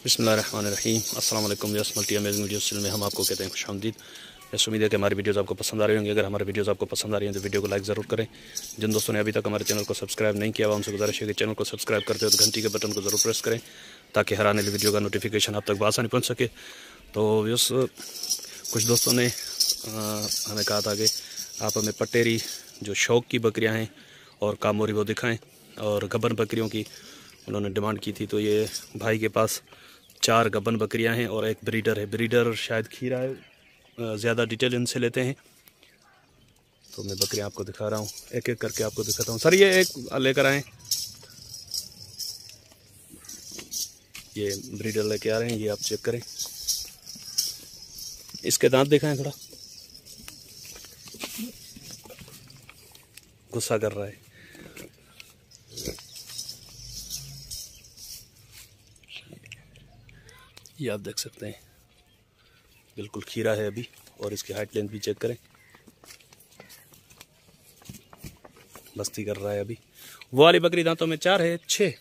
बिस्मिल्लाहिर्रहमानिर्रहीम। अस्सलाम वालेकुम। Yes multi amazing videos channel में हम आपको कहते हैं खुशामदीद। मैं उम्मीद है कि हमारी वीडियोस आपको पसंद आ रही होंगी। अगर हमारी वीडियोस आपको पसंद आ रही हैं तो वीडियो को लाइक ज़रूर करें। जिन दोस्तों ने अभी तक हमारे चैनल को सब्सक्राइब नहीं किया हुआ उनसे गुजारिश है कि चैनल को सब्सक्राइब करते हो तो घंटी के बटन को ज़रूर प्रेस करें ताकि हर आने वाली वीडियो का नोटिफिकेशन आप तक बआसानी पहुँच सके। तो यस कुछ दोस्तों ने हमें कहा था कि आप हमें पटेरी जो शौक की बकरियाँ हैं और कामोरी वो दिखाएँ, और गबन बकरियों की उन्होंने डिमांड की थी। तो ये भाई के पास 4 गबन बकरियां हैं और एक ब्रीडर है। ब्रीडर शायद खीरा है, ज़्यादा डिटेल इनसे लेते हैं। तो मैं बकरियां आपको दिखा रहा हूँ, एक एक करके आपको दिखाता हूँ। सर ये एक लेकर आएँ, ये ब्रीडर लेके आ रहे हैं, ये आप चेक करें। इसके दांत दिखाएं, थोड़ा गुस्सा कर रहा है। ये आप देख सकते हैं, बिल्कुल खीरा है अभी। और इसकी हाइट लेंथ भी चेक करें, मस्ती कर रहा है अभी। वो वाली बकरी दांतों में 4 है, 6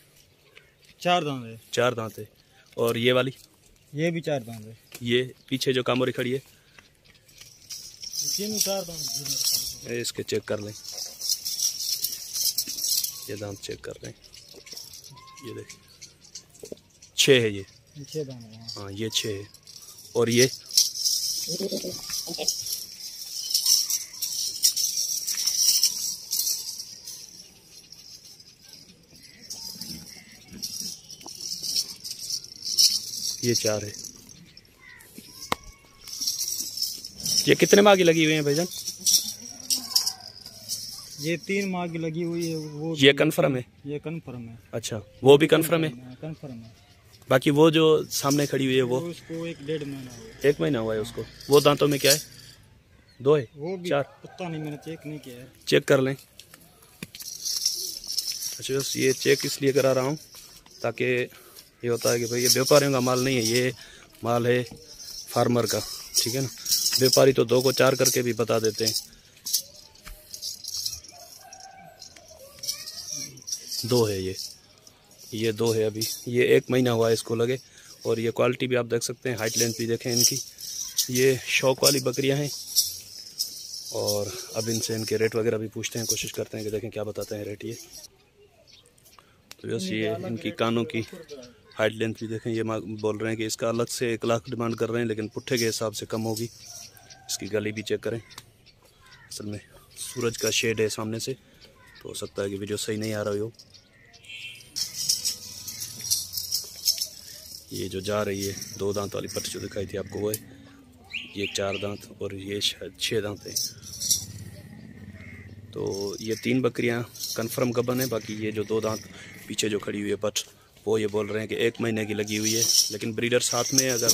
4 दांत है। 4 दांत है। और ये वाली, ये भी 4 दांत है। ये पीछे जो कामोरी खड़ी है, तीनों 4 दांत। इसके चेक कर लें, ये दांत चेक कर लें। ये देखिए 6 है, ये 6 दांत है। हाँ ये 6 है। और ये ये 4 है। ये कितने माह की लगी हुई है भाईजान? ये 3 माह की लगी हुई है। वो ये कन्फर्म है? ये कन्फर्म है। अच्छा, वो भी कन्फर्म है? कन्फर्म है। बाकी वो जो सामने खड़ी हुई है वो उसको 1-1.5 महीना हुआ। 1 महीना हुआ है उसको। वो दांतों में क्या है? 2 है? वो भी 4? पता नहीं, मैंने चेक नहीं किया है। चेक कर लें। अच्छा, बस ये चेक इसलिए करा रहा हूँ ताकि ये होता है कि भाई ये व्यापारियों का माल नहीं है, ये माल है फार्मर का, ठीक है ना। व्यापारी तो 2 को 4 करके भी बता देते हैं। 2 है ये 2 है अभी। ये 1 महीना हुआ है इसको लगे। और ये क्वालिटी भी आप देख सकते हैं, हाइट लेंथ भी देखें इनकी। ये शौक वाली बकरियां हैं। और अब इनसे इनके रेट वगैरह भी पूछते हैं, कोशिश करते हैं कि देखें क्या बताते हैं रेट ये। तो बस ये इनकी कानों की हाइट लेंथ भी देखें। ये बोल रहे हैं कि इसका अलग से 1 लाख डिमांड कर रहे हैं, लेकिन पुट्ठे के हिसाब से कम होगी। इसकी गली भी चेक करें। असल में सूरज का शेड है सामने से, तो हो सकता है कि वीडियो सही नहीं आ रही हो। ये जो जा रही है 2 दांत वाली पट्टी जो दिखाई थी आपको, वो है। ये 4 दांत और ये शायद 6 दांत है। तो ये 3 बकरियां कंफर्म गबन है। बाकी ये जो 2 दांत पीछे जो खड़ी हुई है पट, वो ये बोल रहे हैं कि 1 महीने की लगी हुई है, लेकिन ब्रीडर साथ में है। अगर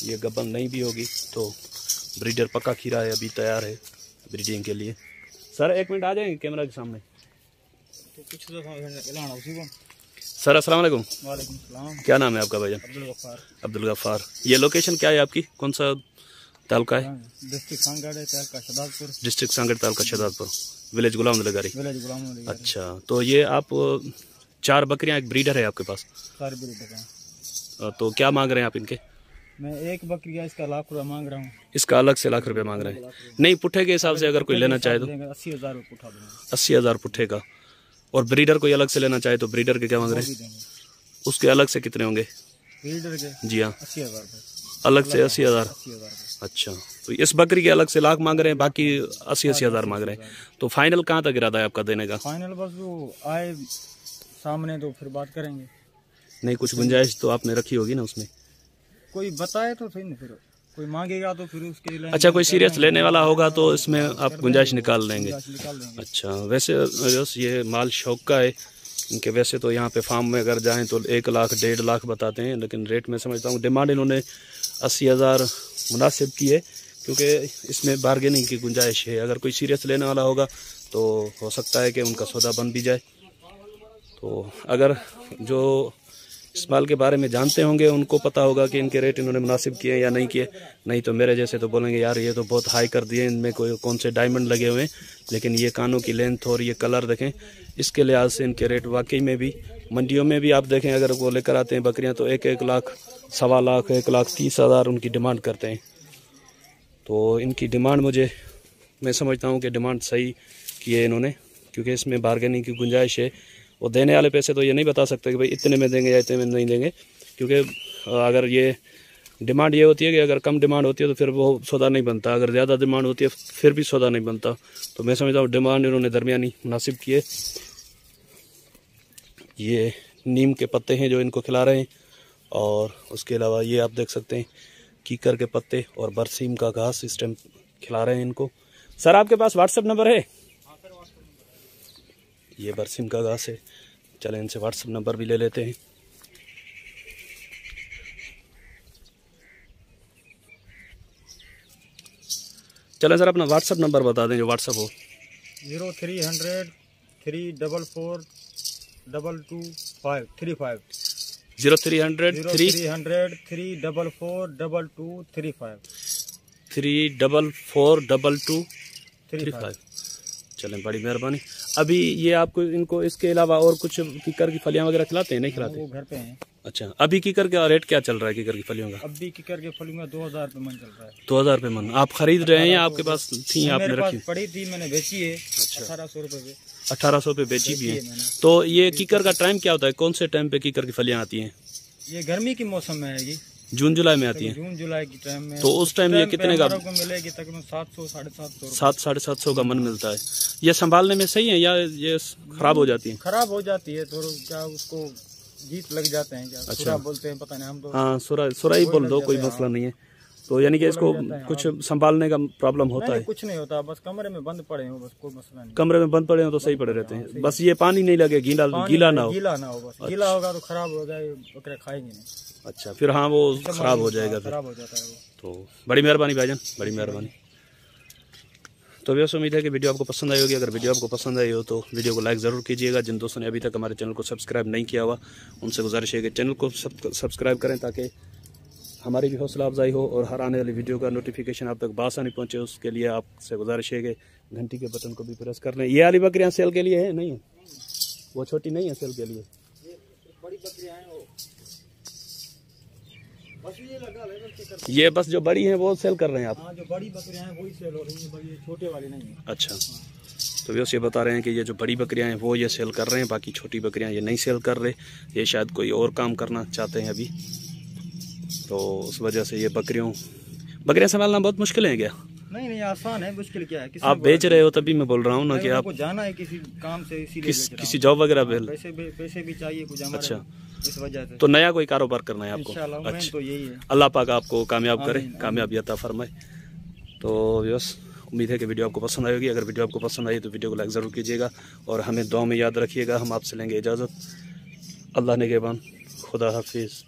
ये गबन नहीं भी होगी तो ब्रीडर पक्का खीरा है, अभी तैयार है ब्रीडिंग के लिए। सर 1 मिनट आ जाएंगे कैमरा के सामने। तो कुछ तो उसी को। सर अस्सलाम वालेकुम। वालेकुम सलाम। क्या नाम है आपका भाईजान? अब्दुल गफ्फार। अब्दुल गफ्फार। ये लोकेशन क्या है आपकी, कौन सा तालुका है? डिस्ट्रिक्ट सांगड़ है, तालुका शहदादपुर। डिस्ट्रिक्ट सांगड़, तालुका शहदादपुर, विलेज गुलाम नगरी। विलेज गुलाम नगरी। अच्छा, तो ये आप 4 बकरियां, एक ब्रीडर है आपके पास? सारे ब्रीडर हैं। तो क्या मांग रहे हैं आप इनके? मैं एक बकरी का इसका 1 लाख रुपया मांग रहा हूँ। इसका अलग से 1 लाख रुपया मांग रहे हैं? नहीं, पुट्ठे के हिसाब से अगर कोई लेना चाहे तो 80,000 रुपये उठा दूँगा। 80,000 पुट्ठे का। और ब्रीडर कोई अलग से लेना चाहे तो ब्रीडर के क्या मांग रहे हैं? उसके अलग से कितने होंगे? ब्रीडर के? जी हाँ, 80,000 रुपये अलग से 80,000। 80,000 रुपये। अच्छा, तो इस बकरी के अलग से 1 लाख मांग रहे हैं, बाकी 80,000 मांग रहे हैं। तो फाइनल कहाँ तक इरादा है आपका देने का? फाइनल बस वो आए सामने तो फिर बात करेंगे। नहीं, कुछ गुंजाइश तो आपने रखी होगी ना उसमें? कोई बताए तो सही ना, फिर कोई मांगेगा तो फिर उसके लिए। अच्छा, कोई सीरियस लेने वाला होगा तो इसमें आप गुंजाइश निकाल लेंगे। निकाल देंगे। अच्छा, वैसे बस ये माल शौक का है इनके। वैसे तो यहाँ पे फार्म में अगर जाएं तो 1 लाख 1.5 लाख बताते हैं, लेकिन रेट में समझता हूँ डिमांड इन्होंने 80,000 मुनासिब की है, क्योंकि इसमें बार्गेनिंग की गुंजाइश है। अगर कोई सीरियस लेने वाला होगा तो हो सकता है कि उनका सौदा बन भी जाए। तो अगर जो इस माल के बारे में जानते होंगे उनको पता होगा कि इनके रेट इन्होंने मुनासिब किए या नहीं किए। नहीं तो मेरे जैसे तो बोलेंगे यार ये तो बहुत हाई कर दिए, इनमें कोई कौन से डायमंड लगे हुए हैं। लेकिन ये कानों की लेंथ और ये कलर देखें, इसके लिहाज से इनके रेट वाकई में भी मंडियों में भी आप देखें, अगर वो लेकर आते हैं बकरियां तो 1-1 लाख, 1.25 लाख, 1,30,000 उनकी डिमांड करते हैं। तो इनकी डिमांड मैं समझता हूँ कि डिमांड सही की है इन्होंने, क्योंकि इसमें बार्गेनिंग की गुंजाइश है। और देने वाले पैसे तो ये नहीं बता सकते कि भाई इतने में देंगे या इतने में नहीं देंगे, क्योंकि अगर ये डिमांड ये होती है कि अगर कम डिमांड होती है तो फिर वो सौदा नहीं बनता, अगर ज़्यादा डिमांड होती है फिर भी सौदा नहीं बनता। तो मैं समझता हूँ डिमांड इन्होंने दरमियानी मुनासिब की है। ये नीम के पत्ते हैं जो इनको खिला रहे हैं, और उसके अलावा ये आप देख सकते हैं कीकर के पत्ते और बरसीम का घास इस टाइम खिला रहे हैं इनको। सर आपके पास व्हाट्सएप नंबर है? ये बरसीम का घास है, चलें इनसे व्हाट्सएप नंबर भी ले लेते हैं। चलें सर अपना व्हाट्सएप नंबर बता दें जो व्हाट्सएप हो। 0300 344 225 35 0300 344 2235 344 2235। चलें, बड़ी मेहरबानी। अभी ये आपको इनको इसके अलावा और कुछ कीकर की फलियां वगैरह खिलाते हैं? नहीं खिलाते? वो घर पे हैं। अच्छा, अभी कीकर का रेट क्या चल रहा है? कीकर की फलियों का अभी कीकर के फलियों में 2000 रुपये मन चल रहा है। 2000 रुपये मन। आप खरीद रहे हैं या आपके पास थी आपने मेरे रखी? पास पड़ी थी, मैंने बेची है। 1800 रुपये 1800 रुपये बेची भी है। तो ये कीकर का टाइम क्या होता है? कौन से टाइम पे कीकर की फलियां आती हैं? ये गर्मी की मौसम में आएगी, जून जुलाई में आती है। जून जुलाई की टाइम में। तो उस टाइम ये कितने का मिलेगी? तकरीबन 700 750 700-750 का मन मिलता है। ये संभालने में सही है या ये खराब हो जाती है? खराब हो जाती है, तो क्या उसको गीत लग जाते हैं क्या? अच्छा, बोलते हैं, पता नहीं हम तो। हाँ, सुरा ही बोल दो, कोई मसला नहीं है। तो यानी कि इसको कुछ संभालने का प्रॉब्लम होता है? कुछ नहीं होता, बस कमरे में बंद पड़े हो, बस कोई मसला नहीं। कमरे में बंद पड़े हो तो सही पड़े रहते हैं, बस ये पानी नहीं लगे, गीला ना हो। गीला ना हो, बस गीला होगा तो खराब हो जाए, बकरे खाएंगे नहीं। अच्छा, फिर हाँ वो खराब हो जाएगा, खराब हो जाता है वो। तो बड़ी मेहरबानी भाईजान, बड़ी मेहरबानी। तो वैसे उम्मीद है कि वीडियो आपको पसंद आई होगी। अगर वीडियो आपको पसंद आई हो तो वीडियो को लाइक ज़रूर कीजिएगा। जिन दोस्तों ने अभी तक हमारे चैनल को सब्सक्राइब नहीं किया हुआ उनसे गुजारिश है कि चैनल को सब्सक्राइब करें, ताकि हमारी भी हौसला अफजाई हो और हर आने वाली वीडियो का नोटिफिकेशन आप तक बासानी पहुँचे। उसके लिए आपसे गुजारिश है कि घंटी के बटन को भी प्रेस कर लें। ये वाली बकरियाँ सेल के लिए है? नहीं है, वो छोटी नहीं है सेल के लिए। बड़ी बकरियां हैं वो, बस ये लगा ले। ये बस जो बड़ी हैं वो सेल कर रहे हैं आप? हाँ, जो बड़ी बकरियां हैं वही सेल हो रही हैं, बड़ी छोटे वाली नहीं है। अच्छा, तो ये बता रहे हैं कि ये जो बड़ी बकरियां हैं वो ये सेल कर रहे हैं, बाकी छोटी बकरियां ये नहीं सेल कर रहे। ये शायद कोई और काम करना चाहते हैं अभी, तो उस वजह से ये बकरियां संभालना बहुत मुश्किल है क्या? नहीं, आसान है, मुश्किल क्या है? आप बेच रहे हो तभी मैं बोल रहा हूँ ना कि आप जाना है किसी काम से, किसी जॉब वगैरह पे? पैसे भी चाहिए कुछ हमारे। अच्छा, इस वजह से तो नया कोई कारोबार करना है आपको? अच्छा, तो यही है। अल्लाह पाक आपको कामयाब करे, कामयाबी अता फरमाए। तो बस उम्मीद है कि वीडियो आपको पसंद आएगी। अगर वीडियो आपको पसंद आई तो वीडियो को लाइक ज़रूर कीजिएगा और हमें दुआ में याद रखिएगा। हम आपसे लेंगे इजाज़त। अल्लाह ने के बान, खुदा हाफिज़।